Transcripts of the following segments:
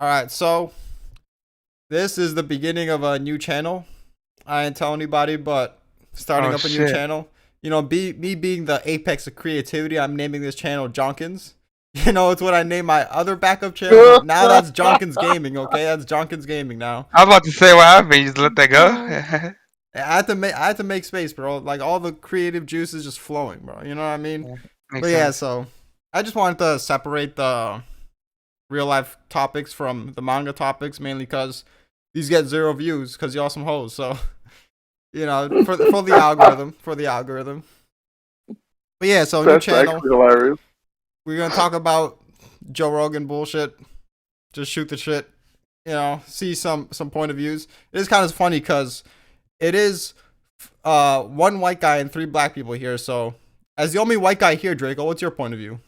All right, so this is the beginning of a new channel. I ain't tell anybody, but starting Oh up a new shit. channel. Me being the apex of creativity, I'm naming this channel Jonkins. It's what I named my other backup channel, but now that's Jonkins Gaming. Okay, that's Jonkins Gaming now. I was about to say what happened. You just let that go. I had to make space, bro. Like all the creative juice is just flowing, bro. You know what I mean? Yeah, But makes yeah, sense. so I just wanted to separate the real life topics from the manga topics, mainly because these get zero views because y'all some hoes. So for the algorithm. But yeah, so new That's channel. actually hilarious. We're gonna talk about Joe Rogan bullshit. Just shoot the shit. See some point of views. It is kind of funny because it is one white guy and three black people here. So as the only white guy here, Draco, what's your point of view?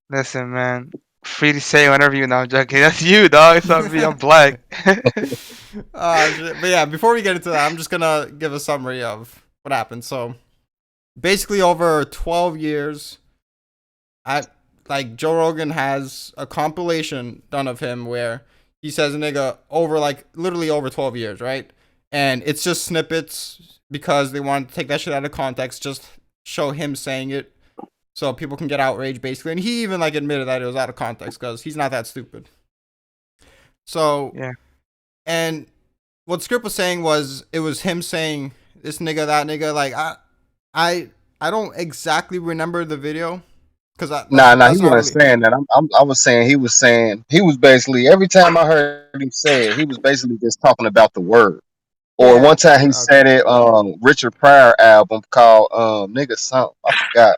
Listen, man. Free to say whatever you know. I'm joking. That's you, dog. It's not me. I'm black. Shit. But yeah, before we get into that, I'm just gonna give a summary of what happened. So basically, over 12 years, Joe Rogan has a compilation done of him where he says a nigga over literally over 12 years, right? And it's just snippets because they want to take that shit out of context, just show him saying it so people can get outraged basically. And he even admitted that it was out of context because he's not that stupid. So Yeah. and what Script was saying was it was him saying this nigga, that nigga. I don't exactly remember the video because Nah, he that's not wasn't really. saying that. I was saying he was basically every time I heard him say it, he was basically just talking about the word. Or Yeah. one time he Okay. said it Richard Pryor album called nigga something. I forgot.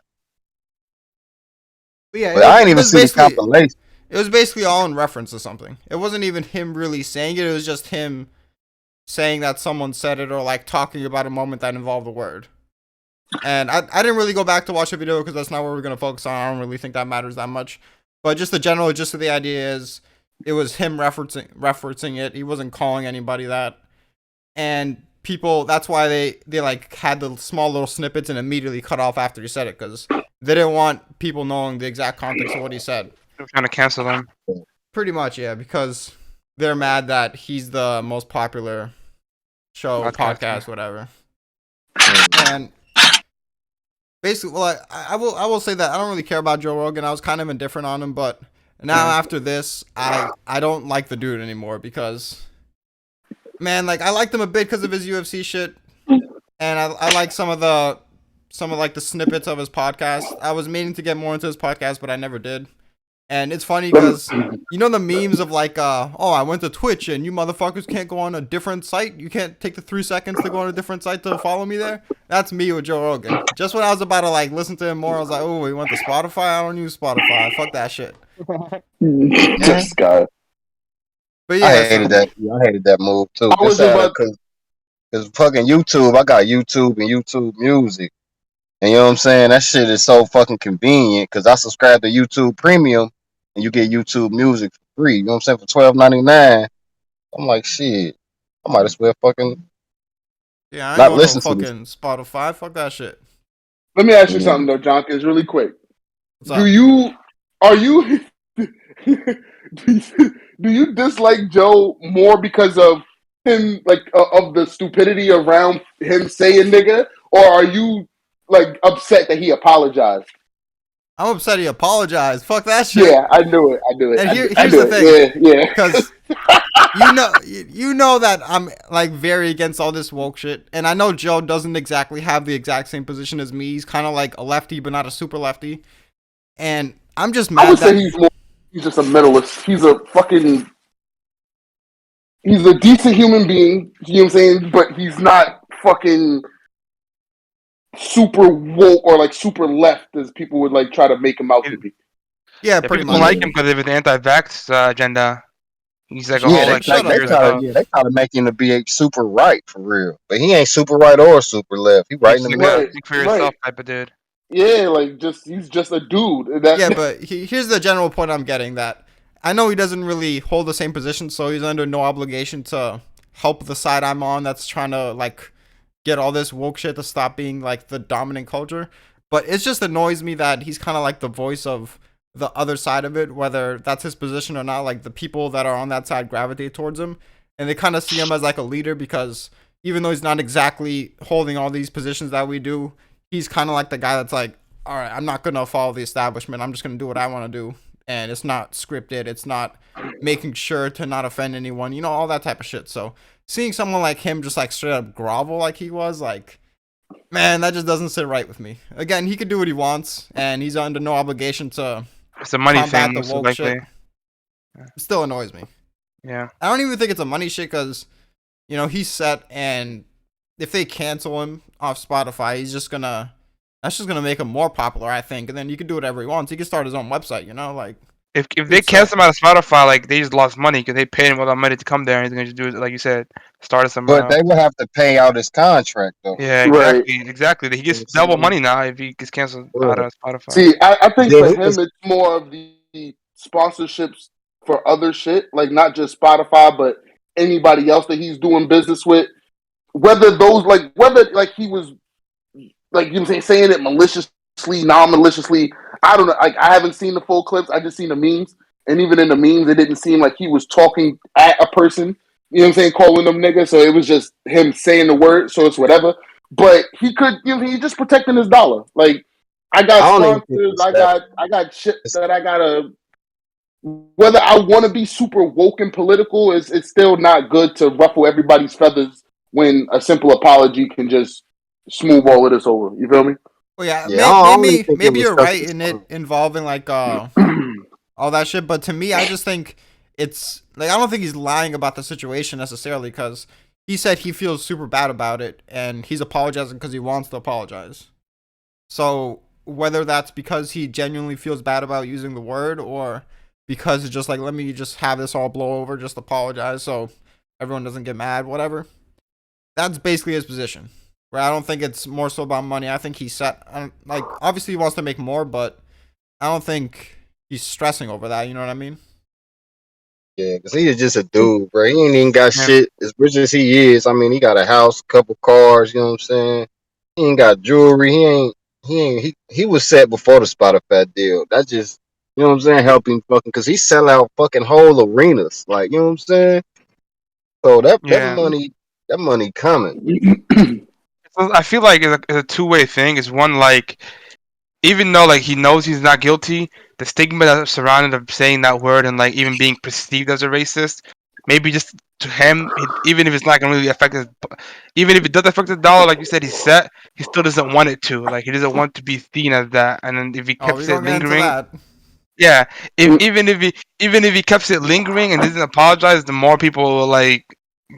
But yeah, But it was I ain't it even was see the basically compilation. it was basically all in reference to something. It wasn't even him really saying it. It was just him saying that someone said it or talking about a moment that involved the word. And I didn't really go back to watch the video because that's not what we're gonna focus on. I don't really think that matters that much. But just the general gist of the idea is it was him referencing it. He wasn't calling anybody that. And people, that's why they had the small little snippets and immediately cut off after he said it because they didn't want people knowing the exact context of what he said. I'm trying to cancel them. Pretty much, yeah, because they're mad that he's the most popular show, podcast, whatever. And basically, well, I will say that I don't really care about Joe Rogan. I was kind of indifferent on him, but now after this, I don't like the dude anymore because, man, I liked him a bit because of his UFC shit, and I like some of the snippets of his podcast. I was meaning to get more into his podcast, but I never did. And it's funny because the memes of oh, I went to Twitch and you motherfuckers can't go on a different site. You can't take the 3 seconds to go on a different site to follow me there. That's me with Joe Rogan. Just when I was about to listen to him more, I was like, oh, he went to Spotify. I don't use Spotify. Fuck that shit. This guy. But I yeah, hated so that. I hated that move too. I was Just about. cause fucking YouTube. I got YouTube and YouTube Music. And you know what I'm saying? That shit is so fucking convenient because I subscribe to YouTube Premium and you get YouTube Music for free. You know what I'm saying? For $12.99. I'm like, shit. I might as well fucking yeah, I ain't not going no listen to this. fucking Spotify. Fuck that shit. Let me ask you Yeah. something though, Jonkins, really quick. What's Do up? you are you do you dislike Joe more because of him, of the stupidity around him saying nigga, or are you upset that he apologized? I'm upset he apologized. Fuck that shit. Yeah, I knew it. I knew it. And I here's knew the thing. it. Yeah, yeah. Because you know that I'm very against all this woke shit, and I know Joe doesn't exactly have the exact same position as me. He's kind of like a lefty, but not a super lefty. And I'm just I mad would say that he's just a mentalist. He's a decent human being. You know what I'm saying? But he's not fucking super woke or super left as people would try to make him out to be. yeah, Yeah, pretty people don't much. like him because of his anti-vax agenda. He's like a Yeah, whole Shut up. they years try to ago. they try to make him to be a super right for real. But he ain't super right or super left. He right in He's the like middle. a Right, think for yourself right. type of dude. Yeah, he's just a dude. Yeah, but here's the general point I'm getting, that I know he doesn't really hold the same position, so he's under no obligation to help the side I'm on that's trying to get all this woke shit to stop being the dominant culture. But it just annoys me that he's kind of like the voice of the other side of it, whether that's his position or not. Like the people that are on that side gravitate towards him, and they kind of see him as like a leader because even though he's not exactly holding all these positions that we do, he's kind of like the guy that's like, all right, I'm not gonna follow the establishment. I'm just gonna do what I want to do, and it's not scripted. It's not making sure to not offend anyone. You know, all that type of shit. So seeing someone like him just like straight up grovel like he was, like, man, that just doesn't sit right with me. Again, he could do what he wants, and he's under no obligation to It's a money combat thing, the most woke likely. shit. It still annoys me. Yeah. I don't even think it's a money shit because, you know, he's set, and if they cancel him off Spotify, that's just gonna make him more popular, I think. And then you can do whatever he wants. He can start his own website, you know, like. If they cancel him out of Spotify, like they just lost money because they paid him all that money to come there, and he's gonna just do it like you said, start it somewhere But else. they would have to pay out his contract though. Yeah, Right. exactly. He gets double money now if he gets canceled out of Spotify. See, I think Yeah, for he him, was- it's more of the sponsorships for other shit, like not just Spotify, but anybody else that he's doing business with. Whether he was like, you know what I'm saying it maliciously, non-maliciously. I don't know. Like, I haven't seen the full clips. I just seen the memes, and even in the memes, it didn't seem like he was talking at a person. You know what I'm saying? Calling them nigga. So it was just him saying the word. So it's whatever. But he could, you know, he's just protecting his dollar. Like, I got I don't even think sponsors. it's I got shit that I gotta. Whether I want to be super woke and political, it's still not good to ruffle everybody's feathers when a simple apology can just smooth all of this over. You feel me? Well, yeah, Yeah, I don't even think it maybe was you're stuff right that's in it fun. involving like all that shit. But to me, I just think it's like I don't think he's lying about the situation necessarily because he said he feels super bad about it and he's apologizing because he wants to apologize. So whether that's because he genuinely feels bad about using the word or because it's just like let me just have this all blow over, just apologize so everyone doesn't get mad, whatever. That's basically his position. Where I don't think it's more so about money. I think he's set. Like obviously he wants to make more, but I don't think he's stressing over that. You know what I mean? Yeah, because he is just a dude, bro. He ain't even got Yeah. shit as rich as he is. I mean, he got a house, couple cars. You know what I'm saying? He ain't got jewelry. He was set before the Spotify deal. That just, you know what I'm saying, help him fucking because he sell out fucking whole arenas. Like, you know what I'm saying? So Yeah. that money coming. So I feel like it's a two-way thing. It's one like even though like he knows he's not guilty, the stigma that's surrounded of saying that word and like even being perceived as a racist, maybe just to him, even if it's not gonna really affect his, even if it does affect the dollar, like you said, he's set. He still doesn't want it to. Like he doesn't want to be seen as that. And then if he Oh, kept we're it gonna get into lingering, that. yeah, even if he kept it lingering and doesn't apologize, the more people will like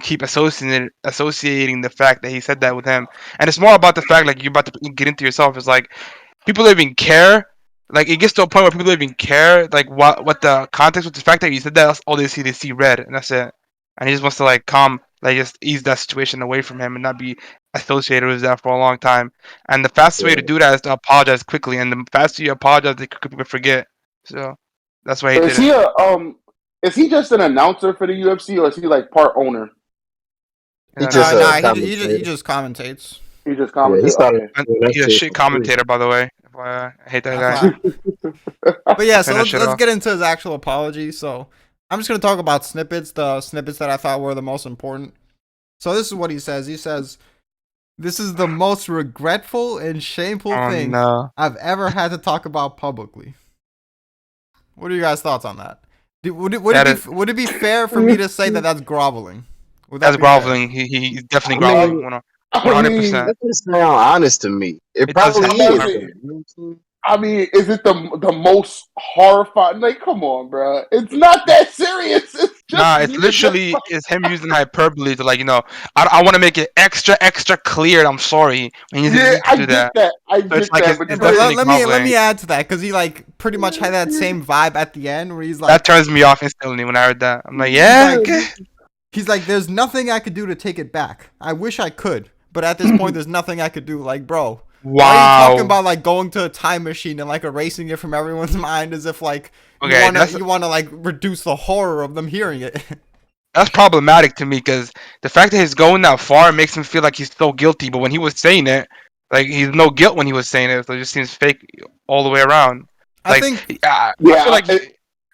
keep associating the fact that he said that with him. And it's more about the fact like you're about to get into yourself. It's like people don't even care. Like it gets to a point where people don't even care like what the context with the fact that you said that. That's all they see red, and that's it. And he just wants to like just ease that situation away from him and not be associated with that for a long time. And the fastest way to do that is to apologize quickly. And the faster you apologize, the quicker people forget. So that's why he Is did he it. is he just an announcer for the UFC or is he like part owner? He's He an just announcer. He just commentates. He just yeah, he commented. started Okay. doing that He's a shit shit for free. commentator, by the way. I hate that guy. But yeah, so Turn that let's shit let's off. get into his actual apology. So I'm just gonna talk about snippets, the snippets that I thought were the most important. So this is what he says. He says, "This is the most regretful and shameful Oh thing no. I've ever had to talk about publicly." What are you guys' thoughts on that? Would it be fair for me to say that that's groveling? Would that That's be fair? groveling. He's definitely I mean, groveling. I 100%. mean, that just sound honest to me. It It does probably I'm sound about is. to groveling. say, Though. You know what I'm saying? I mean, is it the most horrifying? Like, come on, bro. It's not that serious. It's just Nah, it's me. Just literally it's him using hyperbole to like I want to make it extra clear that I'm sorry when he doesn't yeah, need to I do get that. that. I So it's get like that. But Yeah, it's but definitely let groveling. me add to that because he like pretty much had that same vibe at the end where he's That like turns me off instantly when I heard that. I'm like, he's yeah, like okay. he's like there's nothing I could do to take it back. I wish I could, but at this point there's nothing I could do. Like, bro, why are you talking Wow. about like going to a time machine and like erasing it from everyone's mind as if like Okay, you wanna like reduce the horror of them hearing it? that's problematic to me because the fact that he's going that far makes him feel like he's so guilty. But when he was saying it, like he's no guilt when he was saying it, so it just seems fake all the way around. I think I Yeah, feel like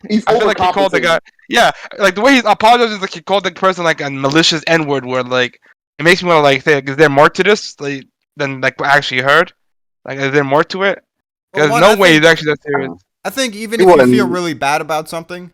he's I feel like he called the guy. overcompensating. Yeah, like the way he apologizes, like he called the person like a malicious N word. Where like it makes me want to like think, is there more to this like than like what I actually heard? Like, is there more to it? well, Because one, no way he's actually that serious. I think even He if you feel wasn't. really bad about something,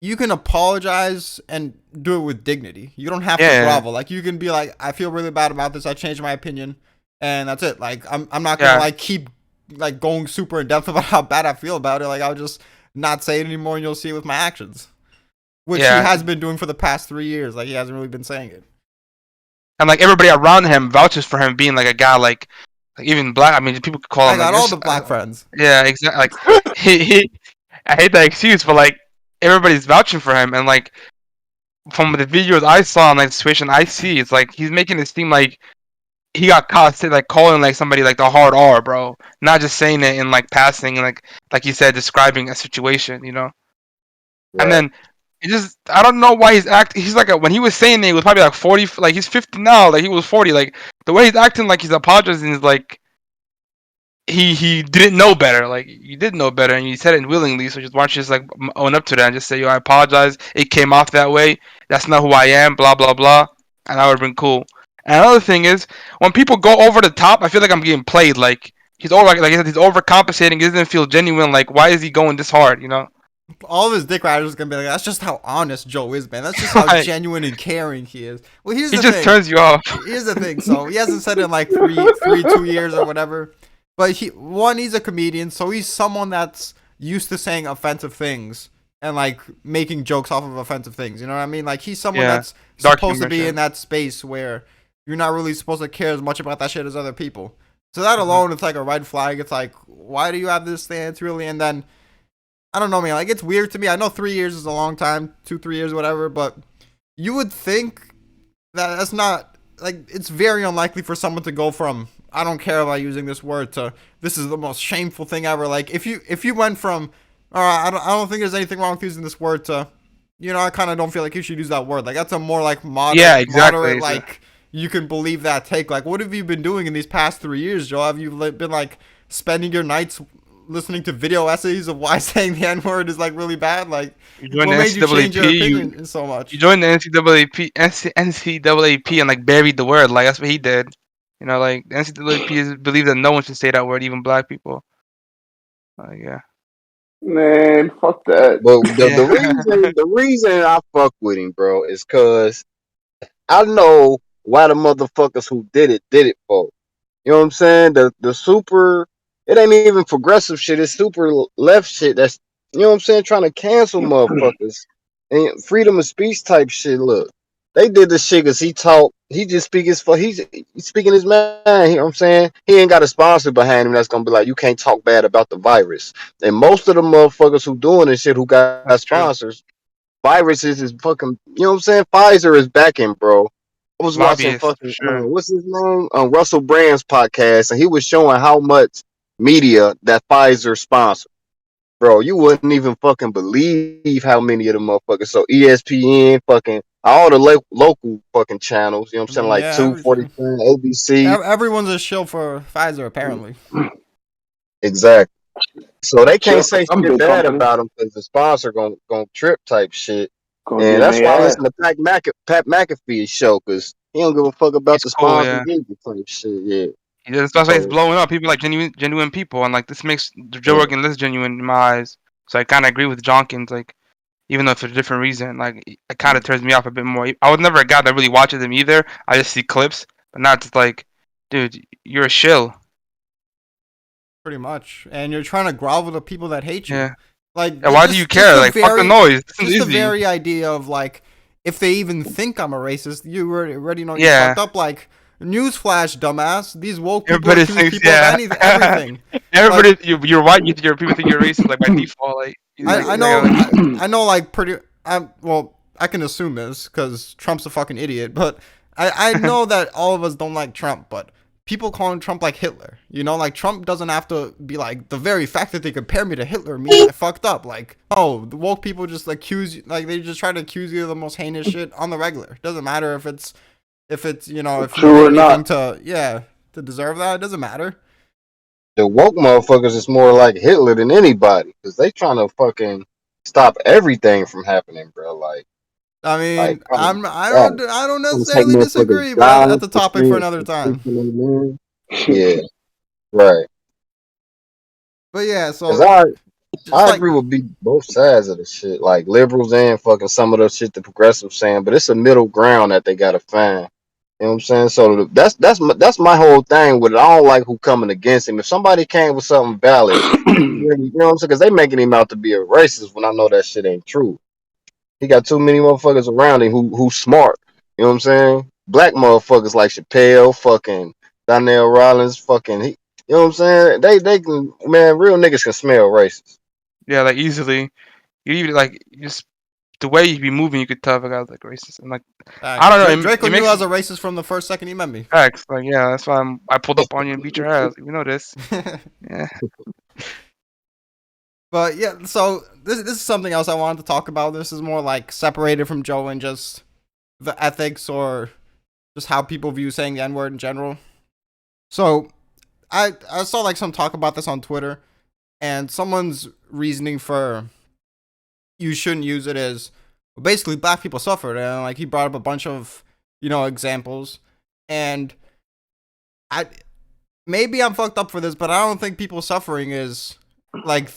you can apologize and do it with dignity. You don't have to Yeah. grovel. Like you can be like, I feel really bad about this. I changed my opinion, and that's it. Like I'm not gonna Yeah. like keep like going super in depth about how bad I feel about it. Like I'll just not say it anymore, and you'll see it with my actions, which he Yeah. has been doing for the past 3 years. Like he hasn't really been saying it. And like everybody around him vouches for him being like a guy like even black. I mean, people could call I him got like all this. the black friends. Yeah, exactly. Like he I hate that excuse, but like everybody's vouching for him, and like from the videos I saw and like the situation I see, it's like he's making it seem like he got caught like calling like somebody like the hard R, bro. Not just saying it in like passing and like you said, describing a situation, you know. And Right. then it just I don't know why he's acting. He's like when he was saying it, he was probably like 40, like he's 50 now, like he was 40. Like the way he's acting, like he's apologizing is like he didn't know better. Like you did know better, and you said it willingly. So just why don't you just like own up to that and just say, "Yo, I apologize. It came off that way. That's not who I am." Blah blah blah, and that would have been cool. And another thing is, when people go over the top, I feel like I'm getting played. Like he's over, like I said, he's overcompensating. He doesn't feel genuine. Like why is he going this hard? You know? All of his dick riders are gonna be like, that's just how honest Joe is, man. That's just how Right. genuine and caring he is. Well, here's He the just thing. turns you off. Here's the thing. So he hasn't said it in like 2 years or whatever. But he's a comedian, so he's someone that's used to saying offensive things and like making jokes off of offensive things. You know what I mean? Like he's someone Yeah. that's Dark supposed to humor, be sure. in that space where you're not really supposed to care as much about that shit as other people. So that Mm-hmm. alone, it's like a red flag. It's like, why do you have this stance, really? And then I don't know, man. Like it's weird to me. I know 3 years is a long time, 2-3 years, whatever. But you would think that that's not like it's very unlikely for someone to go from I don't care about using this word to this is the most shameful thing ever. Like if you went from all right, I don't think there's anything wrong with using this word to I kind of don't feel like you should use that word. Like that's a more like Yeah, exactly. moderate like you can believe that take. Like what have you been doing in these past 3 years, Joe? Have you been like spending your nights listening to video essays of why saying the N word is like really bad? Like You joined what the made you change your NCAAP. opinion so much? You joined the NCAAP and like buried the word. Like that's what he did. You know, like the NCAAP believes that no one should say that word, even black people. Yeah. Man, fuck that. But the, Yeah. the reason the reason I fuck with him, bro, is cause I know why the motherfuckers who did it for. You know what I'm saying? The super it ain't even progressive shit, it's super left shit that's you know what I'm saying, trying to cancel motherfuckers and freedom of speech type shit. Look. They did this shit cause he just he's speaking his mind, you know what I'm saying? He ain't got a sponsor behind him that's gonna be like, you can't talk bad about the virus. And most of the motherfuckers who doing this shit who got That's true. sponsors, viruses is fucking you know what I'm saying? Pfizer is backing, bro. I was watching Lobbyists, for fucking sure. what's his name? Russell Brand's podcast, and he was showing how much media that Pfizer sponsored. Bro, you wouldn't even fucking believe how many of the motherfuckers. So ESPN, fucking all the local fucking channels. You know what I'm saying? Like Yeah, everything. 247, ABC. Everyone's a shill for Pfizer, apparently. Exactly. So they Chill can't for say some shit big bad company. about them because the sponsor gonna trip type shit. Gonna And get in that's why I their ass. listen to Pat McAfee's show because he don't give a fuck about He's the cool, sponsors yeah. either type shit. Yeah. That's why he's So blowing up. People like genuine people, and like this makes Joe yeah. Rogan less genuine in my eyes. So I kind of agree with Jonkins, like even though for a different reason, like it kind of turns me off a bit more. I was never a guy that really watches them either. I just see clips, but not just like, dude, you're a shill. Pretty much. And you're trying to grovel to people that hate you. Yeah. Like, Yeah, why do you care? Like, fuck the noise. This is just the easy. very idea of, like, if they even think I'm a racist, you already know you Yeah. fucked up. Like, newsflash, dumbass. These woke people Everybody accuse thinks, people yeah. of everything. Everybody, you're white. People think you're racist, like by default. Like, I know, like, well, I can assume this because Trump's a fucking idiot, but I know that all of us don't like Trump, but people calling Trump like Hitler, like Trump doesn't have to be like the very fact that they compare me to Hitler means I fucked up. Like, oh, the woke people just accuse you, like they just try to accuse you of the most heinous shit on the regular. Doesn't matter if it's if you True did or anything not. to deserve that. It doesn't matter. The woke motherfuckers is more like Hitler than anybody because they trying to fucking stop everything from happening, bro. I Like, mean, come I on, don't gonna take necessarily motherfuckers' disagree, but that's jobs a for topic for another time. speaking their mind. Yeah, right. But yeah, Cause so just I like agree with both sides of the shit, like liberals and fucking some of the shit the progressives saying, but it's a middle ground that they gotta find. You know what I'm saying? So that's my whole thing with it. I don't like who coming against him. If somebody came with something valid, really, you know what I'm saying? Because they making him out to be a racist when I know that shit ain't true. He got too many motherfuckers around him who smart. You know what I'm saying? Black motherfuckers like Chappelle, fucking Donnell Rollins, fucking he. You know what I'm saying? They can, man, real niggas can smell racist. Yeah, like easily. You even like just the way you be moving, you could tell if a guy was like racist. And like I don't know, Draco it knew makes I was a racist from the first second he met me. facts. Like yeah, that's why I pulled up on you and beat your ass. You know this. Yeah. But yeah, so this is something else I wanted to talk about. This is more like separated from Joe and just the ethics or just how people view saying the N word in general. So I saw like some talk about this on Twitter, and someone's reasoning for you shouldn't use it is basically black people suffered, and like he brought up a bunch of examples, and I maybe I'm fucked up for this, but I don't think people suffering is like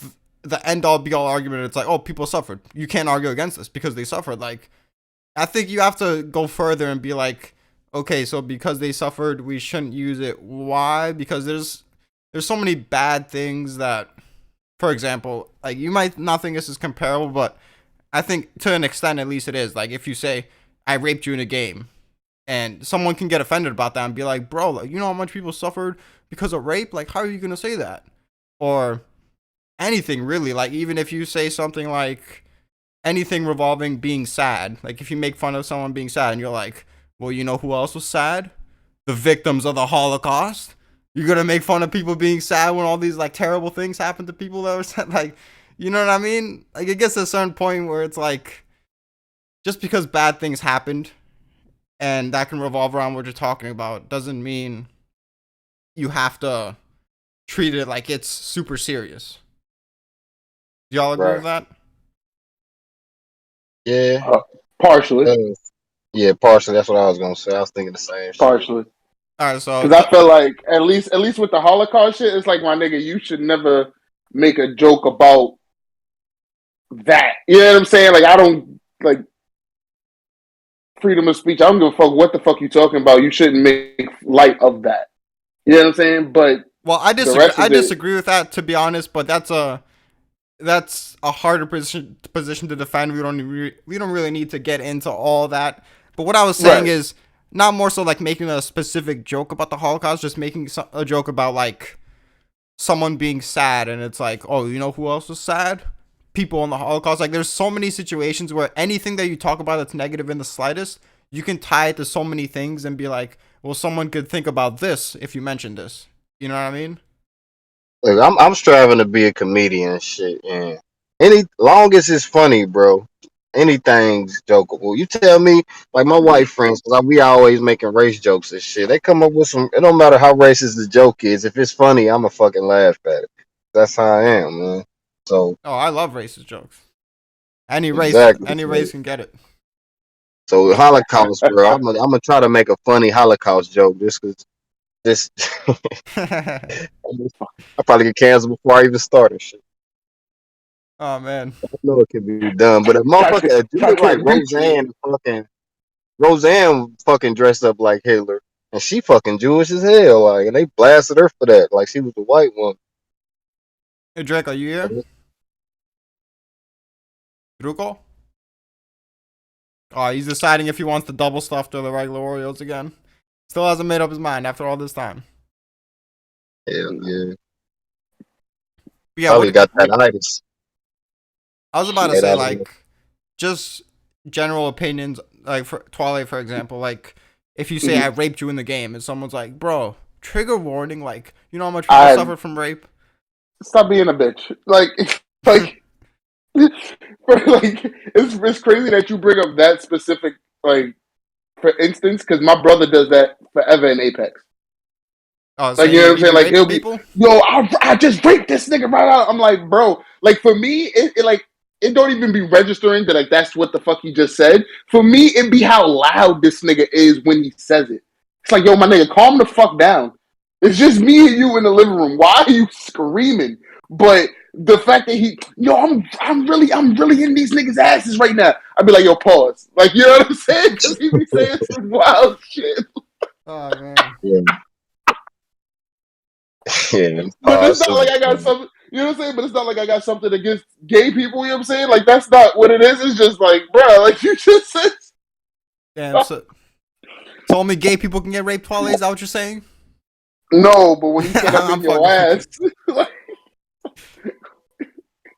the end all be all argument. It's like, oh, people suffered. You can't argue against this because they suffered. Like, I think you have to go further and be like, okay, so because they suffered, we shouldn't use it. Why? Because there's so many bad things that, for example, like you might not think this is comparable, but I think to an extent at least it is. Like if you say I raped you in a game, and someone can get offended about that and be like, bro, like, you know how much people suffered because of rape? Like, how are you gonna say that? Or anything really. Like even if you say something like anything revolving being sad, like if you make fun of someone being sad and you're like, well, you know who else was sad? The victims of the Holocaust. You're gonna make fun of people being sad when all these like terrible things happen to people that were sad. Like, you know what I mean? Like it gets to a certain point where it's like, just because bad things happened and that can revolve around what you're talking about doesn't mean you have to treat it like it's super serious. Do y'all agree Right. with that? Yeah. Partially. Yeah, partially. That's what I was gonna say. I was thinking the same shit. Partially. All right, so Because I feel like at least with the Holocaust shit, it's like, my nigga, you should never make a joke about that. You know what I'm saying? Like, I don't like freedom of speech. I don't give a fuck what the fuck you talking about. You shouldn't make light of that. You know what I'm saying? But well, I the disagree. rest I of it, disagree with that, to be honest. But that's a harder position to defend. We don't really need to get into all that. But what I was saying right. is not more so like making a specific joke about the Holocaust, just making a joke about like someone being sad, and it's like, oh, you know who else was sad? People in the Holocaust. Like there's so many situations where anything that you talk about that's negative in the slightest, you can tie it to so many things and be like, well, someone could think about this if you mentioned this. You know what I mean? Look, I'm striving to be a comedian and shit, and long as it's funny, bro. Anything's jokeable. You tell me, like my white friends, cause we always making race jokes and shit. They come up with some. It don't matter how racist the joke is. If it's funny, I'ma fucking laugh at it. That's how I am, man. So Oh, I love racist jokes. Any exactly. race can get it. So Holocaust, bro. I'm gonna try to make a funny Holocaust joke just cause this. I probably get canceled before I even start and shit. Oh man. I know it can be done, but a Try to motherfucker, a dude like retweet. Roseanne fucking dressed up like Hitler, and she fucking Jewish as hell, like, and they blasted her for that, like she was a white woman. Hey Drake, are you here? Druko? Oh, he's deciding if he wants the double stuffed or the regular Oreos again. Still hasn't made up his mind after all this time. Hell yeah, Yeah, probably got that itis. I was about to Shit, say, I don't know. like, just general opinions, like for Twilight, for example, like if you say I raped you in the game and someone's like, bro, trigger warning, like, you know how much people suffer from rape? Stop being a bitch. Like, like, it's crazy that you bring up that specific, like, for instance, because my brother does that forever in Apex. Oh, Like, you know what I'm saying? Like, he'll be, people. yo, I just raped this nigga right out. I'm like, bro, like, for me, it don't even be registering that, like, that's what the fuck he just said. For me, it be how loud this nigga is when he says it. It's like, yo, my nigga, calm the fuck down. It's just me and you in the living room. Why are you screaming? But the fact that I'm really in these niggas' asses right now. I'd be like, yo, pause. Like, you know what I'm saying? Because he be saying some wild shit. Oh man. Yeah. Yeah. But it's not like I got something, you know what I'm saying? But it's not like I got something against gay people, you know what I'm saying? Like, that's not what it is. It's just like, bro, like you just said. Damn. So only gay people can get raped, Paulie? Is that what you're saying? No, but when he said I'm in your ass.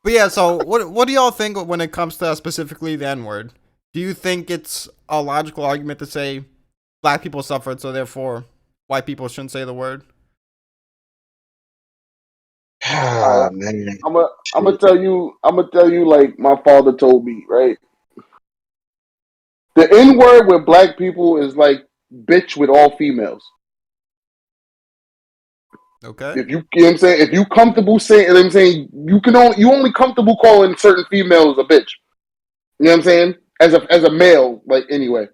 But yeah, so what do y'all think when it comes to specifically the N-word? Do you think it's a logical argument to say black people suffered, so therefore white people shouldn't say the word? Ah, man. I'm gonna tell you like my father told me, right? The N word with black people is like bitch with all females. Okay. If you know what I'm saying, if you comfortable saying, you know what I'm saying, you only comfortable calling certain females a bitch. You know what I'm saying? As a male, like anyway,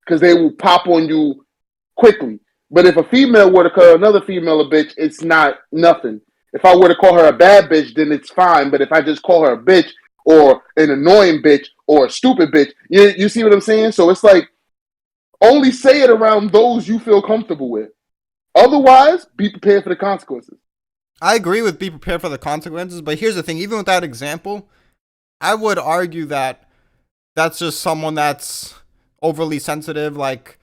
because they will pop on you quickly. But if a female were to call another female a bitch, it's not nothing. If I were to call her a bad bitch, then it's fine. But if I just call her a bitch or an annoying bitch or a stupid bitch, you see what I'm saying? So it's like only say it around those you feel comfortable with. Otherwise, be prepared for the consequences. I agree with be prepared for the consequences, but here's the thing, even with that example, I would argue that that's just someone that's overly sensitive. Like,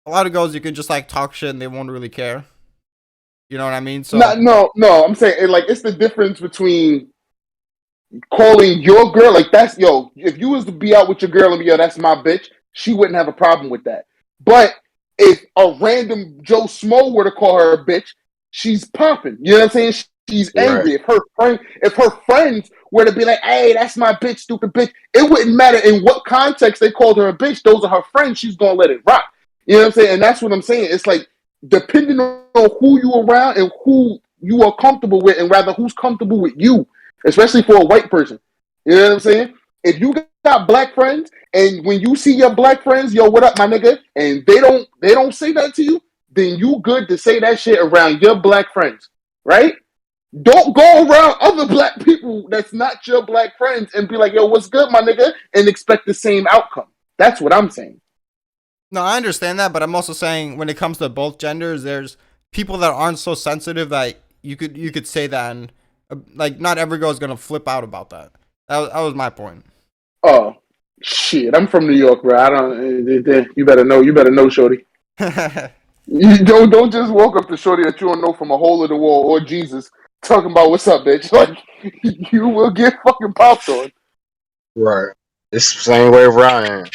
a lot of girls, you can just, like, talk shit and they won't really care. You know what I mean? So No, I'm saying, like, it's the difference between calling your girl, like, that's, yo, if you was to be out with your girl and be, yo, that's my bitch, she wouldn't have a problem with that. But if a random Joe Smo were to call her a bitch, she's popping. You know what I'm saying? She's angry. Right. If her friends were to be like, "Hey, that's my bitch, stupid bitch," it wouldn't matter in what context they called her a bitch. Those are her friends. She's gonna let it rock. You know what I'm saying? And that's what I'm saying. It's like depending on who you around and who you are comfortable with, and rather who's comfortable with you, especially for a white person. You know what I'm saying? If you got black friends, and when you see your black friends, yo, what up, my nigga, and they don't say that to you, then you good to say that shit around your black friends, right? Don't go around other black people that's not your black friends and be like, yo, what's good, my nigga, and expect the same outcome. That's what I'm saying. no, I understand that, but I'm also saying when it comes to both genders, there's people that aren't so sensitive that you could say that, and like not every girl is gonna flip out about that. That was my point. Oh shit, I'm from New York, bro. I don't. You better know, shorty. You don't just walk up to shorty that you don't know from a hole in the wall or Jesus talking about what's up, bitch. Like you will get fucking popped on. Right. It's the same way around.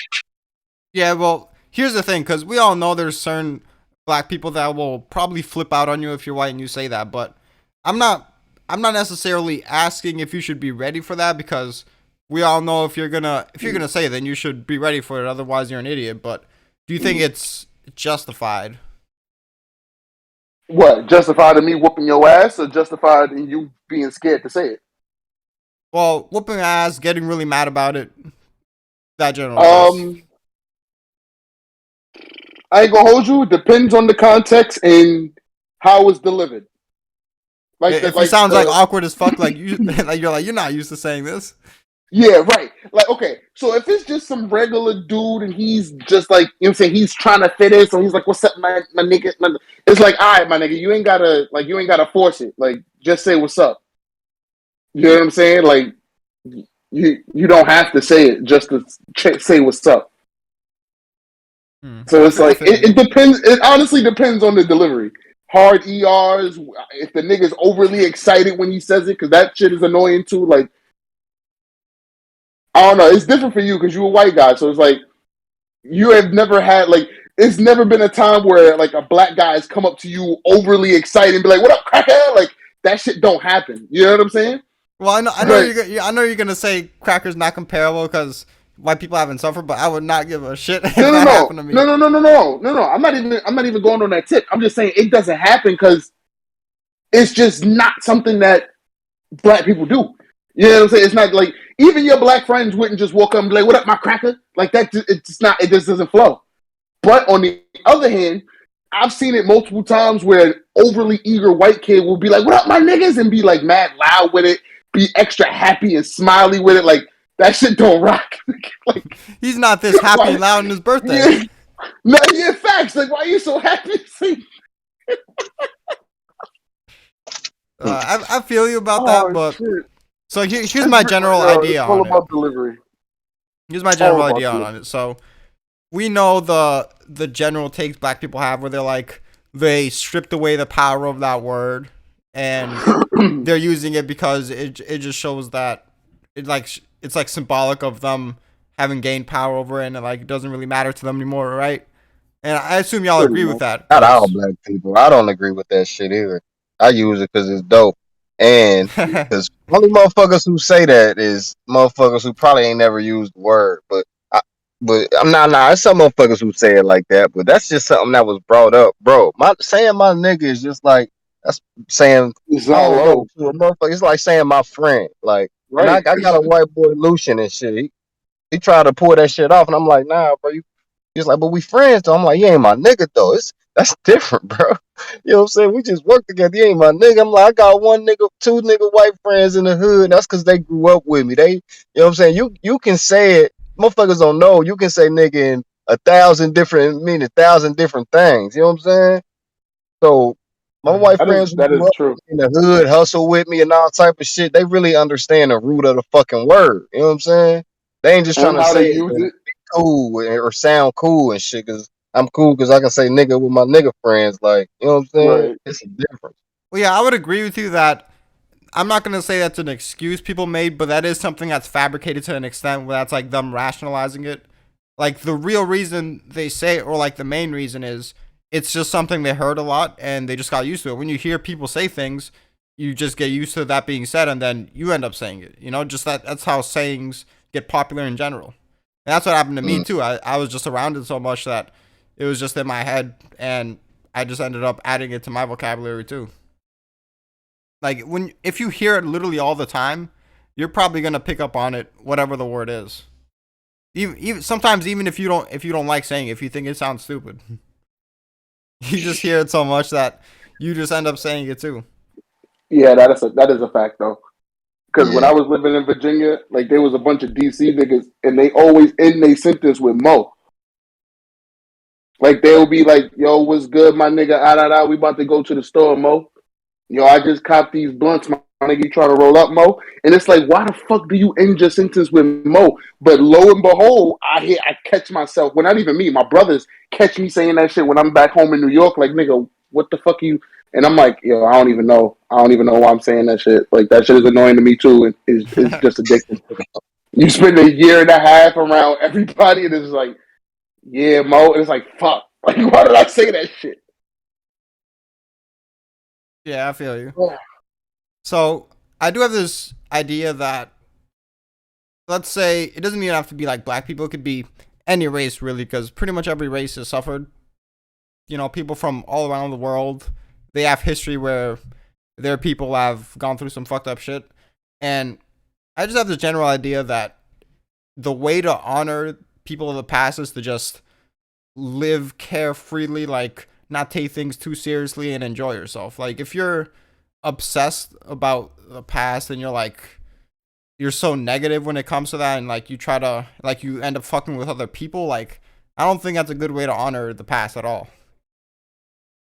Yeah, well, here's the thing, because we all know there's certain black people that will probably flip out on you if you're white and you say that, but I'm not necessarily asking if you should be ready for that, because we all know if you're gonna say it, then you should be ready for it. Otherwise, you're an idiot. But do you think it's justified? What, justified in me whooping your ass or justified in you being scared to say it? Well, whooping ass, getting really mad about it, that general case. I ain't gonna hold you. It depends on the context and how it's delivered. If he sounds like awkward as fuck, like you, like you're not used to saying this. Yeah, right. Like, okay, so if it's just some regular dude and he's just like, you know what I'm saying, he's trying to fit in, so he's like, what's up, my nigga? It's like, all right, my nigga, you ain't gotta force it. Like, just say what's up. You know what I'm saying? Like, you don't have to say it just to say what's up. So it's like, it depends. It honestly depends on the delivery. Hard ERs, if the nigga's overly excited when he says it, because that shit is annoying too. Like, I don't know. It's different for you because you're a white guy. So it's like, you have never had, like, it's never been a time where, like, a black guy has come up to you overly excited and be like, what up, crackhead? Like, that shit don't happen. You know what I'm saying? Well, I know you're gonna say cracker's not comparable because white people haven't suffered, but I would not give a shit happened to me. No. I'm not even going on that tip. I'm just saying it doesn't happen because it's just not something that black people do. You know what I'm saying? It's not like even your black friends wouldn't just walk up and be like, "What up, my cracker?" Like that. It's not. It just doesn't flow. But on the other hand, I've seen it multiple times where an overly eager white kid will be like, "What up, my niggas?" and be like mad loud with it, be extra happy and smiley with it. Like that shit don't rock. Like he's not this happy and loud on his birthday. Yeah, no, yeah, facts. Like, why are you so happy? I feel you about that, but shit. so here's my general idea it's all on about it. delivery. Here's my general idea on it. So we know the general takes black people have where they're like they stripped away the power of that word and they're using it because it just shows that it's like symbolic of them having gained power over it and like it doesn't really matter to them anymore, right? And I assume y'all agree with that. Not all black people. I don't agree with that shit either. I use it because it's dope. And because only motherfuckers who say that is motherfuckers who probably ain't never used the word. But I'm not. It's some motherfuckers who say it like that. But that's just something that was brought up, bro. Saying my nigga is just like that's saying It's I all don't low. know to a motherfucker. It's like saying my friend. Like, and Right. I got a white boy Lucian and shit. He tried to pull that shit off, and I'm like, nah, bro. He's like, but we friends though. I'm like, you ain't my nigga though. That's different, bro. You know what I'm saying? We just work together. You ain't my nigga. I'm like, I got two nigga white friends in the hood. That's because they grew up with me. You know what I'm saying? You can say it. Motherfuckers don't know. You can say nigga in 1,000 different things. You know what I'm saying? So my white friends who That grew is up true. in the hood, hustle with me and all type of shit, they really understand the root of the fucking word. You know what I'm saying? They ain't just trying And to how say to it use to it. be cool or sound cool and shit. Cause I'm cool because I can say nigga with my nigga friends. Like, you know what I'm saying? Right. It's a difference. Well, yeah, I would agree with you that I'm not gonna say that's an excuse people made, but that is something that's fabricated to an extent where that's like them rationalizing it. Like the real reason they say it, or like the main reason is it's just something they heard a lot and they just got used to it. When you hear people say things, you just get used to that being said and then you end up saying it. You know, just that's how sayings get popular in general. And that's what happened to me too. I was just around it so much that it was just in my head and I just ended up adding it to my vocabulary too. Like if you hear it literally all the time, you're probably gonna pick up on it, whatever the word is. Even sometimes, even if you don't like saying it, if you think it sounds stupid, you just hear it so much that you just end up saying it too. Yeah, that is a fact though. Because when Yeah. I was living in Virginia, like there was a bunch of DC niggas, and they always end their sentence with "mo." Like they'll be like, "Yo, what's good, my nigga? Ah, da, da, we about to go to the store, mo. Yo, I just copped these blunts, my nigga. You trying to roll up, mo?" And it's like, why the fuck do you end your sentence with "mo"? But lo and behold, I catch myself. Well, not even me. My brothers catch me saying that shit when I'm back home in New York. Like, nigga, what the fuck are you? And I'm like, yo, I don't even know. I don't even know why I'm saying that shit. Like that shit is annoying to me too. It's just addictive. You spend a year and a half around everybody, and it's like, yeah, Mo. And it's like, fuck. Like, why did I say that shit? Yeah, I feel you. So I do have this idea that, let's say, it doesn't even have to be like black people. It could be any race, really, because pretty much every race has suffered. You know, people from all around the world, they have history where their people have gone through some fucked up shit. And I just have this general idea that the way to honor people of the past is to just live carefreely, like not take things too seriously and enjoy yourself. Like if you're obsessed about the past and you're so negative when it comes to that and like you try to like you end up fucking with other people, like I don't think that's a good way to honor the past at all.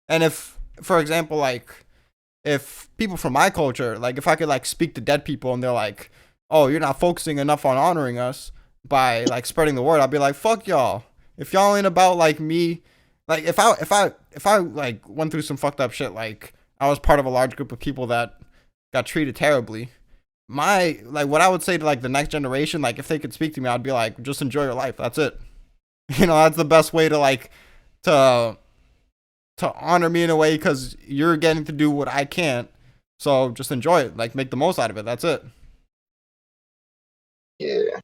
And if, for example, like if people from my culture, like if I could like speak to dead people and they're like, "Oh, you're not focusing enough on honoring us by like spreading the word," I'll be like, "Fuck y'all. If y'all ain't about like me, like if I like went through some fucked up shit, like I was part of a large group of people that got treated terribly, my like what I would say to like the next generation, like if they could speak to me, I'd be like, just enjoy your life. That's it. You know, that's the best way to like to honor me in a way because you're getting to do what I can't. So just enjoy it. Like make the most out of it. That's it." Yeah.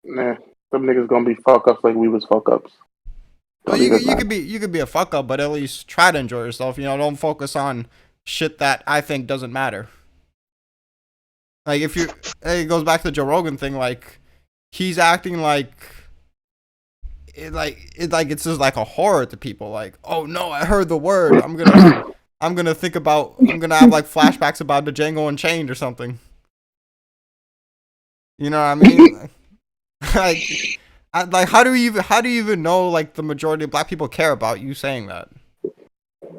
Nah, them niggas gonna be fuck ups like we was fuck ups. Well, you could be a fuck up, but at least try to enjoy yourself. You know, don't focus on shit that I think doesn't matter. Like if you, it goes back to the Joe Rogan thing. Like he's acting like it's just like a horror to people. Like, oh no, I heard the word. I'm gonna think about. I'm gonna have like flashbacks about the Django Unchained or something. You know what I mean? Like, how do you even know like the majority of black people care about you saying that?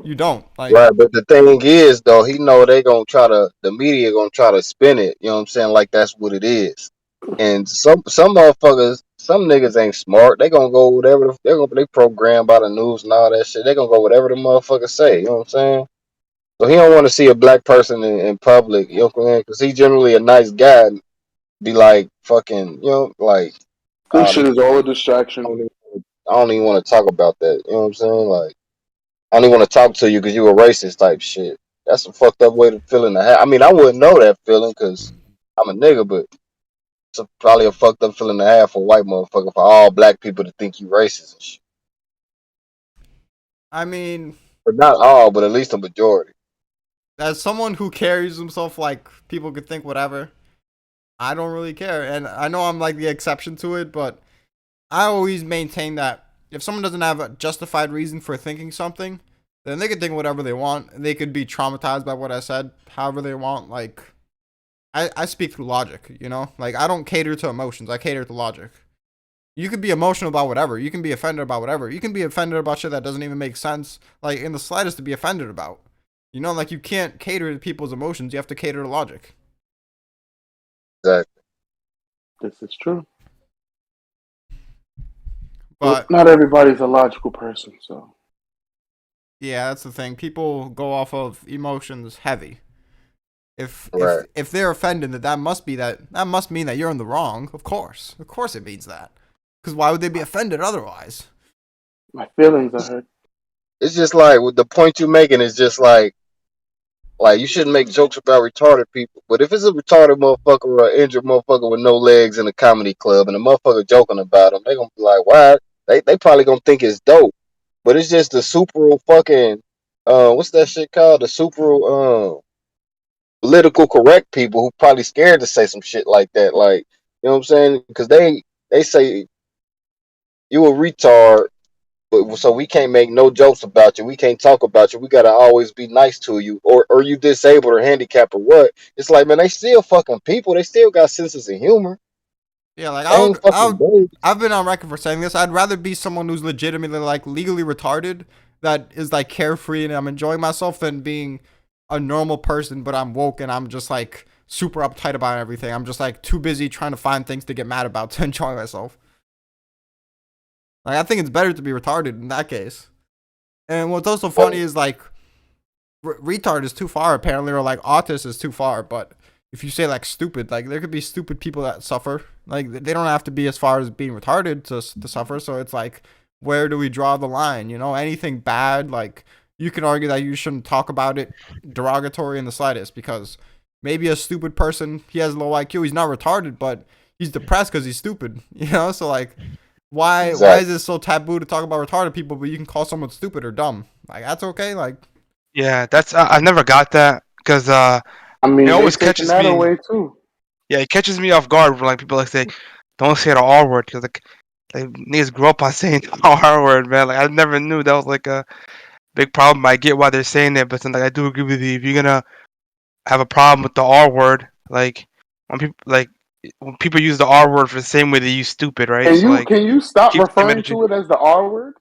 You don't. Like, Right, but the thing is, though, he know they gonna try to, the media gonna try to spin it. You know what I'm saying? Like that's what it is. And some motherfuckers, some niggas ain't smart. They gonna go whatever they program by the news and all that shit. They gonna go whatever the motherfuckers say. You know what I'm saying? So he don't want to see a black person in public. You know what I'm saying? Because he generally a nice guy. Be like fucking, you know, like This uh, shit is all a I distraction. don't even want to talk about that. You know what I'm saying? Like I don't even want to talk to you because you a racist type shit. That's a fucked up way to feel in the head. I mean, I wouldn't know that feeling because I'm a nigga, but probably a fucked up feeling to have for a white motherfucker for all black people to think you racist and shit. I mean, But not all, but at least a majority. as someone who carries himself like people could think whatever, I don't really care. And I know I'm like the exception to it, but I always maintain that if someone doesn't have a justified reason for thinking something, then they can think whatever they want. They could be traumatized by what I said, however they want. Like, I speak through logic, you know? Like, I don't cater to emotions, I cater to logic. You could be emotional about whatever. You can be offended about whatever. You can be offended about shit that doesn't even make sense, like, in the slightest to be offended about. You know, like, you can't cater to people's emotions. You have to cater to logic. Exactly. This is true. But not everybody's a logical person, so. yeah, that's the thing. People go off of emotions heavy. Right. If they're offended, that must mean that you're in the wrong. Of course it means that. Because why would they be offended otherwise? My feelings are hurt. It's just like with the point you're making is just like you shouldn't make jokes about retarded people. But if it's a retarded motherfucker or an injured motherfucker with no legs in a comedy club and a motherfucker joking about them, they gonna be like, why? They probably gonna think it's dope. But it's just the super fucking what's that shit called? The super political correct people who probably scared to say some shit like that. Like, you know what I'm saying? Because they say you a retard, but so we can't make no jokes about you. We can't talk about you. We gotta always be nice to you, or you disabled or handicapped or what? It's like, man, they still fucking people. They still got senses of humor. Yeah, like They ain't fucking babies. I've been on record for saying this. I'd rather be someone who's legitimately like legally retarded that is like carefree and I'm enjoying myself than being a normal person but I'm woke and I'm just like super uptight about everything. I'm just like too busy trying to find things to get mad about to enjoy myself. Like I think it's better to be retarded in that case. And what's also funny is like retard is too far apparently, or like autist is too far. But if you say like stupid, like there could be stupid people that suffer. Like they don't have to be as far as being retarded to suffer. So it's like, where do we draw the line? You know, anything bad, like you can argue that you shouldn't talk about it derogatory in the slightest, because maybe a stupid person, he has low IQ, he's not retarded, but he's depressed because he's stupid. You know, so like. Why is it so taboo to talk about retarded people, but you can call someone stupid or dumb? Like that's okay. Like Yeah, that's I never got that because I mean, it they always taking catches that me. away too. Yeah, it catches me off guard when like people like say, "Don't say the R word," because like niggas grew up on saying the R word, man. Like I never knew that was like a big problem. I get why they're saying it, but then like I do agree with you. If you're gonna have a problem with the R word, like when people use the R word for the same way they use stupid, right? So like Can you stop keep the same referring energy. to it as the R word?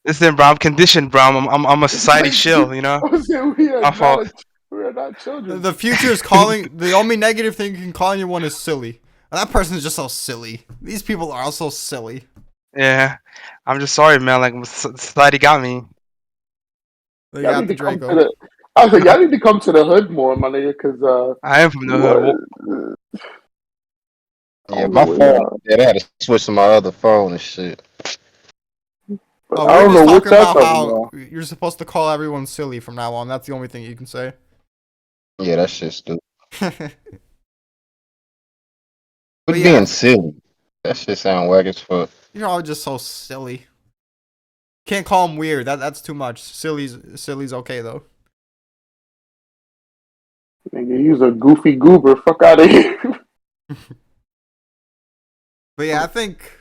Listen, bro, I'm conditioned, bro. I'm a society shill, you know. I'm saying My fault. we are not children. the future is calling the only negative thing you can call anyone is silly. And that person is just so silly. These people are all so silly. Yeah, I'm just sorry, man. Like society got me. They Y'all got need the to come to Draco. the. I was like, y'all need to come to the hood more, my nigga, because I am from the hood. what? I Yeah, don't know my where phone. y'all. Yeah, they had to switch to my other phone and shit. Oh, we I were don't just know what talking y'all about talking how about. you're supposed to call everyone silly from now on. That's the only thing you can say. Yeah, that shit's stupid. But Quit yeah, being silly. That shit sound whack as fuck. you're all just so silly. Can't call them weird. That's too much. Silly's okay though. Nigga, he's a goofy goober. Fuck out of here. But yeah, I think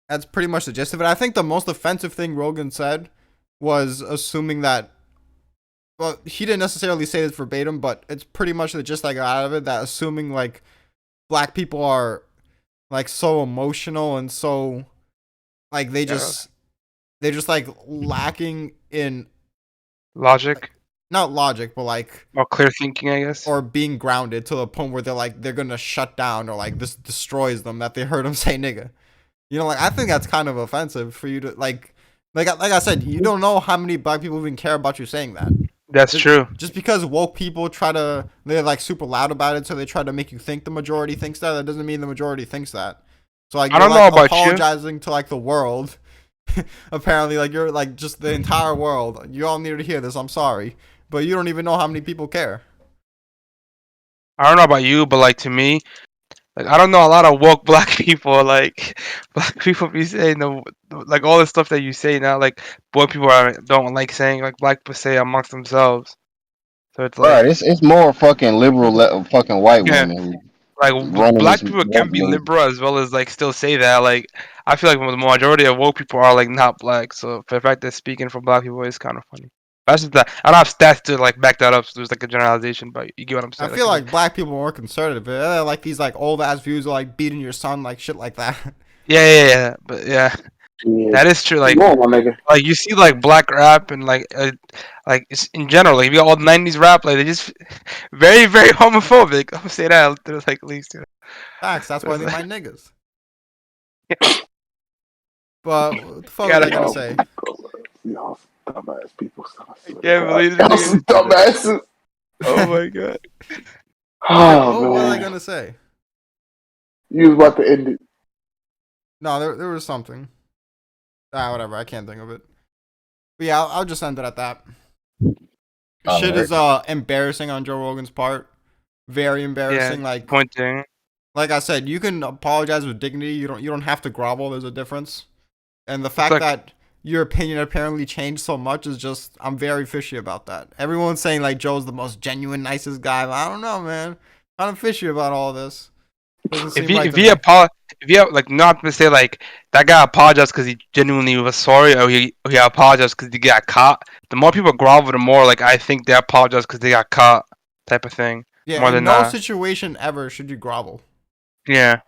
that's pretty much the gist of it. I think the most offensive thing Rogan said was assuming that. Well, he didn't necessarily say this verbatim, but it's pretty much the gist I got out of it. That assuming like black people are like so emotional and so like they're just like lacking in Logic not logic, but like or clear thinking, I guess. or being grounded to the point where they're gonna shut down or like this destroys them that they heard him say nigga. You know, like I think that's kind of offensive for you to like I said, you don't know how many black people even care about you saying that. That's true. Just because woke people they're like super loud about it, so they try to make you think the majority thinks that. That doesn't mean the majority thinks that. So like I you're don't know like about apologizing to like the world. Apparently, like you're like just the entire world. You all need to hear this. I'm sorry, but you don't even know how many people care. I don't know about you, but like to me, like I don't know a lot of woke black people. Like black people be saying like all the stuff that you say now. Like woke people don't like saying like black people say amongst themselves. So it's like Right, it's more fucking liberal, fucking white yeah, women who like running black this people woke can be movement. liberal as well as like still say that. Like I feel like the majority of woke people are like not black. So for the fact that speaking for black people is kind of funny. That's just that. I don't have stats to like back that up. So there's like a generalization, but you get what I'm I saying. feel like black people are more conservative. They're like these like old ass views of like beating your son, like shit like that. Yeah. But yeah, Yeah. that is true. Like. Come on, my nigga. Like you see, like black rap and like it's in general, like if you got all the '90s rap, like they just very, very homophobic. I'm say that there's like at least. Facts. That's why they my niggas. But what the fuck was Gotta- I gonna say? Y'all some dumbass people. I can't believe this Y'all nigga some just said that. dumbasses. Oh my god. Oh, What was I man. gonna say? You was about to end it. No, there was something. Whatever. I can't think of it. But yeah, I'll just end it at that. Shit is embarrassing on Joe Rogan's part. Very embarrassing. Yeah, pointing. Like I said, you can apologize with dignity. You don't have to grovel. There's a difference. And the fact like- that your opinion apparently changed so much is just I'm very fishy about that. Everyone's saying like Joe's the most genuine, nicest guy. But I don't know, man. I'm fishy about all this. Doesn't seem right to me. If you like not to say like that guy apologized because he genuinely was sorry, or he apologized because he got caught. The more people grovel, the more like I think they apologize because they got caught, type of thing. Yeah, more in than no that. situation ever should you grovel. Yeah.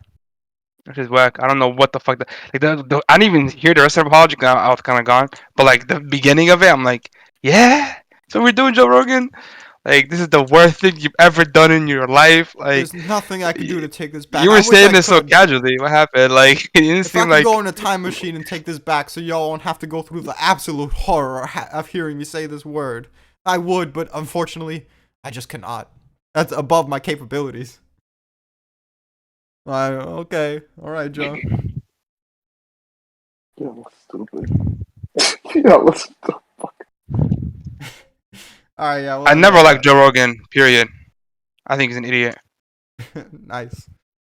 Which is whack. I don't know what the fuck. I didn't even hear the rest of the apology. I was kind of gone. But like the beginning of it, I'm like, yeah. So we're doing Joe Rogan. Like this is the worst thing you've ever done in your life. Like There's nothing I can do to take this back. you I were wish saying I this so could. casually. What happened? Like it didn't If I seem could like. go in a time machine and take this back so y'all won't have to go through the absolute horror of hearing me say this word, I would, but unfortunately, I just cannot. That's above my capabilities. Okay. All right, Joe. Y'all stupid. Y'all stupid. All right, yeah. I never liked Joe Rogan. Period. I think he's an idiot. Nice.